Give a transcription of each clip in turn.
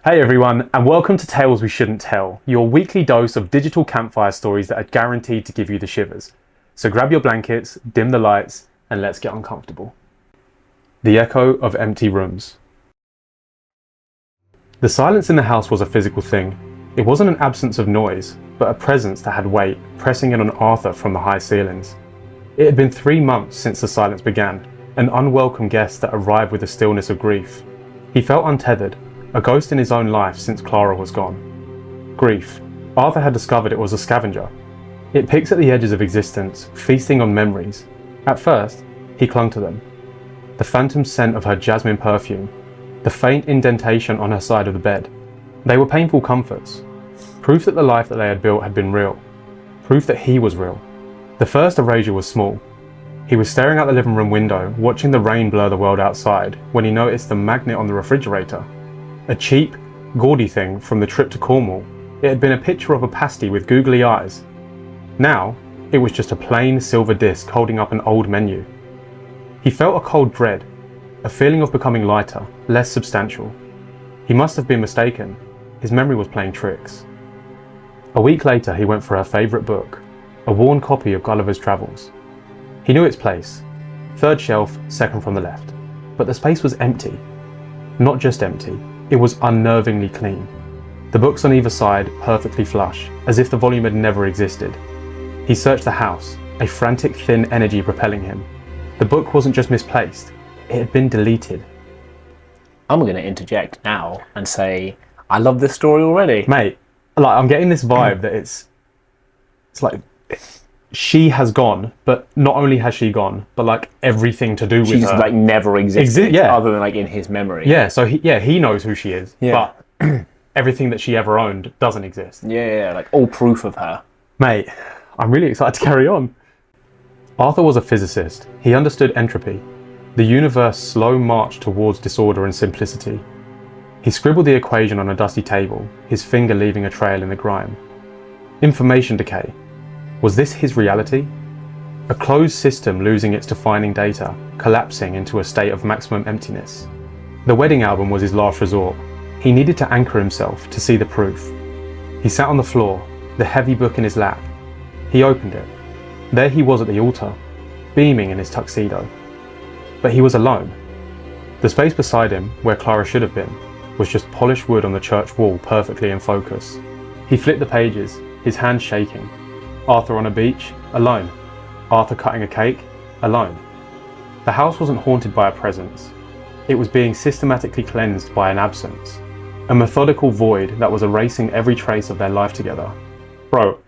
Hey everyone, and welcome to Tales We Shouldn't Tell, your weekly dose of digital campfire stories that are guaranteed to give you the shivers. So grab your blankets, dim the lights, and let's get uncomfortable. The echo of empty rooms. The silence in the house was a physical thing. It wasn't an absence of noise, but a presence that had weight, pressing in on Arthur from the high ceilings. It had been 3 months since the silence began, an unwelcome guest that arrived with the stillness of grief. He felt untethered, a ghost in his own life since Clara was gone. Grief. Arthur had discovered it was a scavenger. It picks at the edges of existence, feasting on memories. At first, he clung to them. The phantom scent of her jasmine perfume, the faint indentation on her side of the bed. They were painful comforts. Proof that the life that they had built had been real. Proof that he was real. The first erasure was small. He was staring out the living room window, watching the rain blur the world outside, when he noticed the magnet on the refrigerator. A cheap, gaudy thing from the trip to Cornwall. It had been a picture of a pasty with googly eyes. Now, it was just a plain silver disc holding up an old menu. He felt a cold dread, a feeling of becoming lighter, less substantial. He must have been mistaken. His memory was playing tricks. A week later, he went for her favourite book, a worn copy of Gulliver's Travels. He knew its place, 3rd shelf, second from the left. But the space was empty. Not just empty. It was unnervingly clean. The books on either side perfectly flush, as if the volume had never existed. He searched the house, a frantic thin energy propelling him. The book wasn't just misplaced, it had been deleted. I'm going to interject now and say, I love this story already. Mate, I'm getting this vibe that it's like she has gone, but not only has she gone, but everything to do with She's her. never existed, other than in his memory. Yeah, so he knows who she is, but everything that she ever owned doesn't exist. Yeah, all proof of her. Mate, I'm really excited to carry on. Arthur was a physicist. He understood entropy, the universe's slow march towards disorder and simplicity. He scribbled the equation on a dusty table, his finger leaving a trail in the grime. Information decay. Was this his reality? A closed system losing its defining data, collapsing into a state of maximum emptiness. The wedding album was his last resort. He needed to anchor himself to see the proof. He sat on the floor, the heavy book in his lap. He opened it. There he was at the altar, beaming in his tuxedo. But he was alone. The space beside him, where Clara should have been, was just polished wood on the church wall perfectly in focus. He flipped the pages, his hands shaking. Arthur on a beach, alone. Arthur cutting a cake, alone. The house wasn't haunted by a presence. It was being systematically cleansed by an absence. A methodical void that was erasing every trace of their life together. Bro,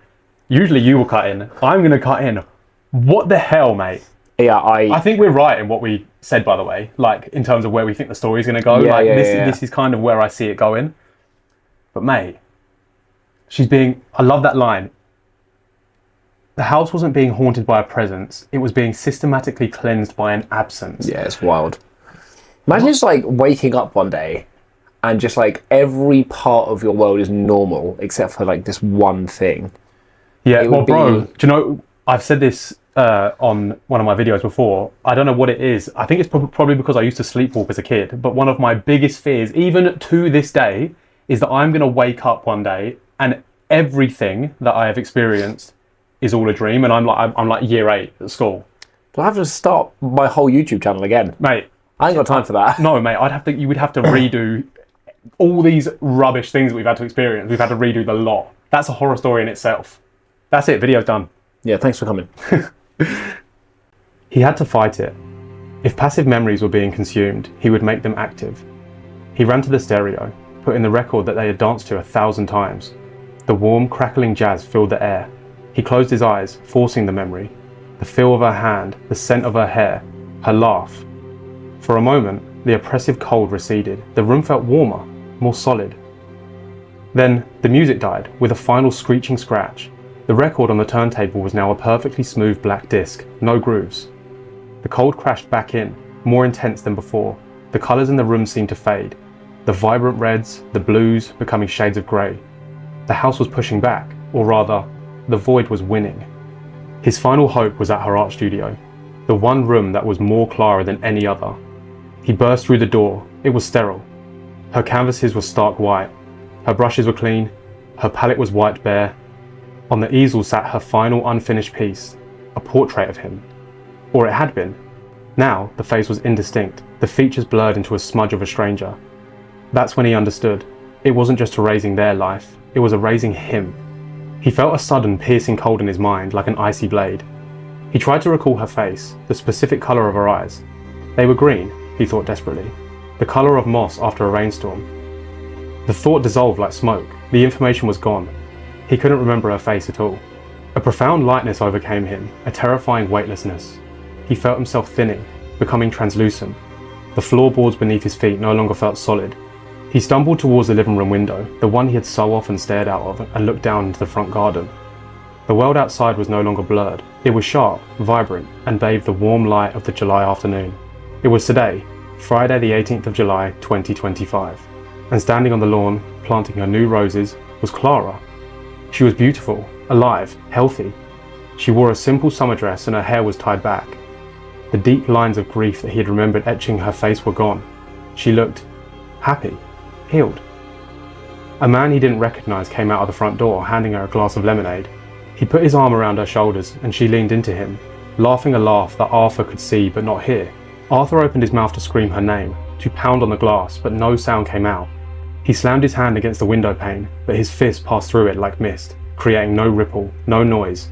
usually you will cut in. I'm going to cut in. What the hell, mate? Yeah, I think we're right in what we said, by the way, in terms of where we think the story's going to go. This is kind of where I see it going. But mate, I love that line. The house wasn't being haunted by a presence, it was being systematically cleansed by an absence. Yeah, it's wild. Imagine just waking up one day and just every part of your world is normal except for this one thing. Yeah, well bro, do you know, I've said this on one of my videos before. I don't know what it is. I think it's probably because I used to sleepwalk as a kid, but one of my biggest fears, even to this day, is that I'm going to wake up one day and everything that I have experienced is all a dream, and I'm like year 8 at school. Do I have to start my whole YouTube channel again? Mate, I ain't got time for that. No, mate, you would have to redo all these rubbish things that we've had to experience. We've had to redo the lot. That's a horror story in itself. That's it, video's done. Yeah, thanks for coming. He had to fight it. If passive memories were being consumed, he would make them active. He ran to the stereo, put in the record that they had danced to 1,000 times. The warm, crackling jazz filled the air. He closed his eyes, forcing the memory. The feel of her hand, the scent of her hair, her laugh. For a moment, the oppressive cold receded. The room felt warmer, more solid. Then, the music died, with a final screeching scratch. The record on the turntable was now a perfectly smooth black disc, no grooves. The cold crashed back in, more intense than before. The colours in the room seemed to fade. The vibrant reds, the blues, becoming shades of grey. The house was pushing back, or rather, the void was winning. His final hope was at her art studio, the one room that was more Clara than any other. He burst through the door. It was sterile. Her canvases were stark white. Her brushes were clean. Her palette was wiped bare. On the easel sat her final unfinished piece, a portrait of him. Or it had been. Now, the face was indistinct, the features blurred into a smudge of a stranger. That's when he understood. It wasn't just erasing their life, it was erasing him. He felt a sudden, piercing cold in his mind, like an icy blade. He tried to recall her face, the specific colour of her eyes. They were green, he thought desperately, the colour of moss after a rainstorm. The thought dissolved like smoke, the information was gone. He couldn't remember her face at all. A profound lightness overcame him, a terrifying weightlessness. He felt himself thinning, becoming translucent. The floorboards beneath his feet no longer felt solid. He stumbled towards the living room window, the one he had so often stared out of, and looked down into the front garden. The world outside was no longer blurred. It was sharp, vibrant, and bathed the warm light of the July afternoon. It was today, Friday the 18th of July, 2025. And standing on the lawn, planting her new roses, was Clara. She was beautiful, alive, healthy. She wore a simple summer dress and her hair was tied back. The deep lines of grief that he had remembered etching her face were gone. She looked happy, healed. A man he didn't recognise came out of the front door, handing her a glass of lemonade. He put his arm around her shoulders and she leaned into him, laughing a laugh that Arthur could see but not hear. Arthur opened his mouth to scream her name, to pound on the glass, but no sound came out. He slammed his hand against the window pane, but his fist passed through it like mist, creating no ripple, no noise.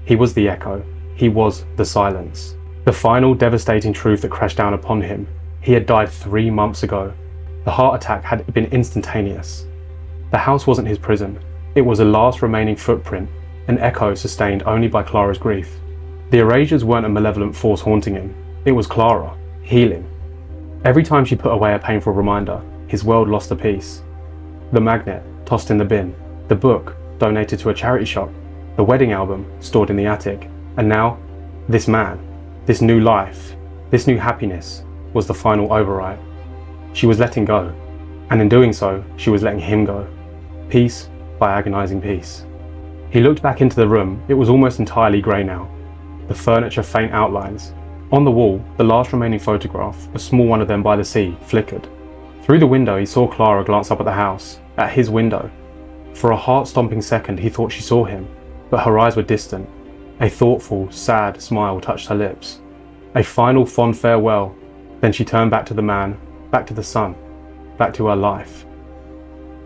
He was the echo. He was the silence. The final devastating truth that crashed down upon him. He had died 3 months ago. The heart attack had been instantaneous. The house wasn't his prison. It was a last remaining footprint, an echo sustained only by Clara's grief. The erasures weren't a malevolent force haunting him. It was Clara, healing. Every time she put away a painful reminder, his world lost a piece. The magnet, tossed in the bin. The book, donated to a charity shop. The wedding album, stored in the attic. And now, this man, this new life, this new happiness, was the final overwrite. She was letting go. And in doing so, she was letting him go. Piece by agonizing piece. He looked back into the room. It was almost entirely grey now. The furniture faint outlines. On the wall, the last remaining photograph, a small one of them by the sea, flickered. Through the window, he saw Clara glance up at the house, at his window. For a heart-stomping second, he thought she saw him, but her eyes were distant. A thoughtful, sad smile touched her lips. A final fond farewell. Then she turned back to the man, back to the sun, back to her life.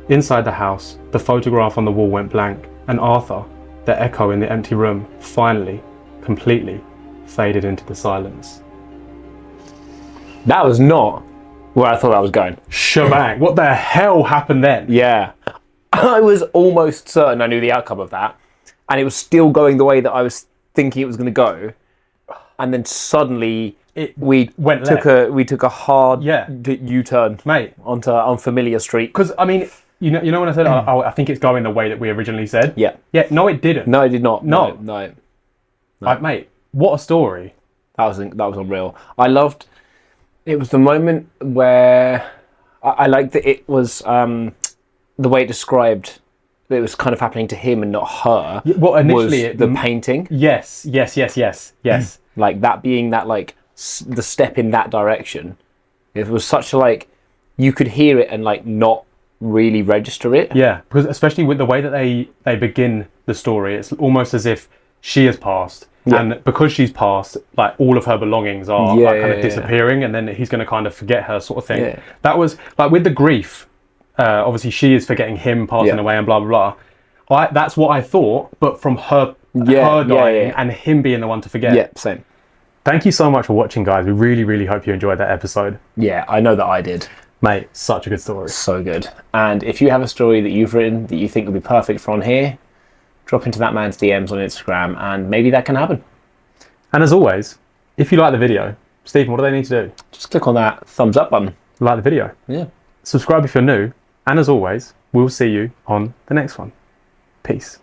Inside the house, the photograph on the wall went blank, and Arthur, the echo in the empty room, finally, completely, faded into the silence. That was not where I thought I was going. Shebang. What the hell happened then? Yeah. I was almost certain I knew the outcome of that, and it was still going the way that I was thinking it was going to go. And then suddenly we took a hard U-turn, mate, onto unfamiliar street. Because I mean, you know when I said, I think it's going the way that we originally said. Yeah. Yeah. No, it didn't. No, it did not. No. Like, mate, what a story. That was unreal. I loved. It was the moment where I liked that it was the way it described that it was kind of happening to him and not her. Yeah, well, initially, was the painting. Yes. Like that being that like the step in that direction. It was such a like you could hear it and like not really register it. Yeah, because especially with the way that they begin the story, it's almost as if she has passed. Yeah. And because she's passed, like all of her belongings are kind of disappearing, and then he's going to kind of forget her, sort of thing. Yeah. That was like with the grief. Obviously, she is forgetting him passing away, and blah blah blah. That's what I thought, but from her dying and him being the one to forget. Yeah, same. Thank you so much for watching, guys. We really, really hope you enjoyed that episode. Yeah, I know that I did. Mate, such a good story. So good. And if you have a story that you've written that you think would be perfect for on here, drop into that man's DMs on Instagram and maybe that can happen. And as always, if you like the video, Stephen, what do they need to do? Just click on that thumbs up button. Like the video. Yeah. Subscribe if you're new. And as always, we'll see you on the next one. Peace.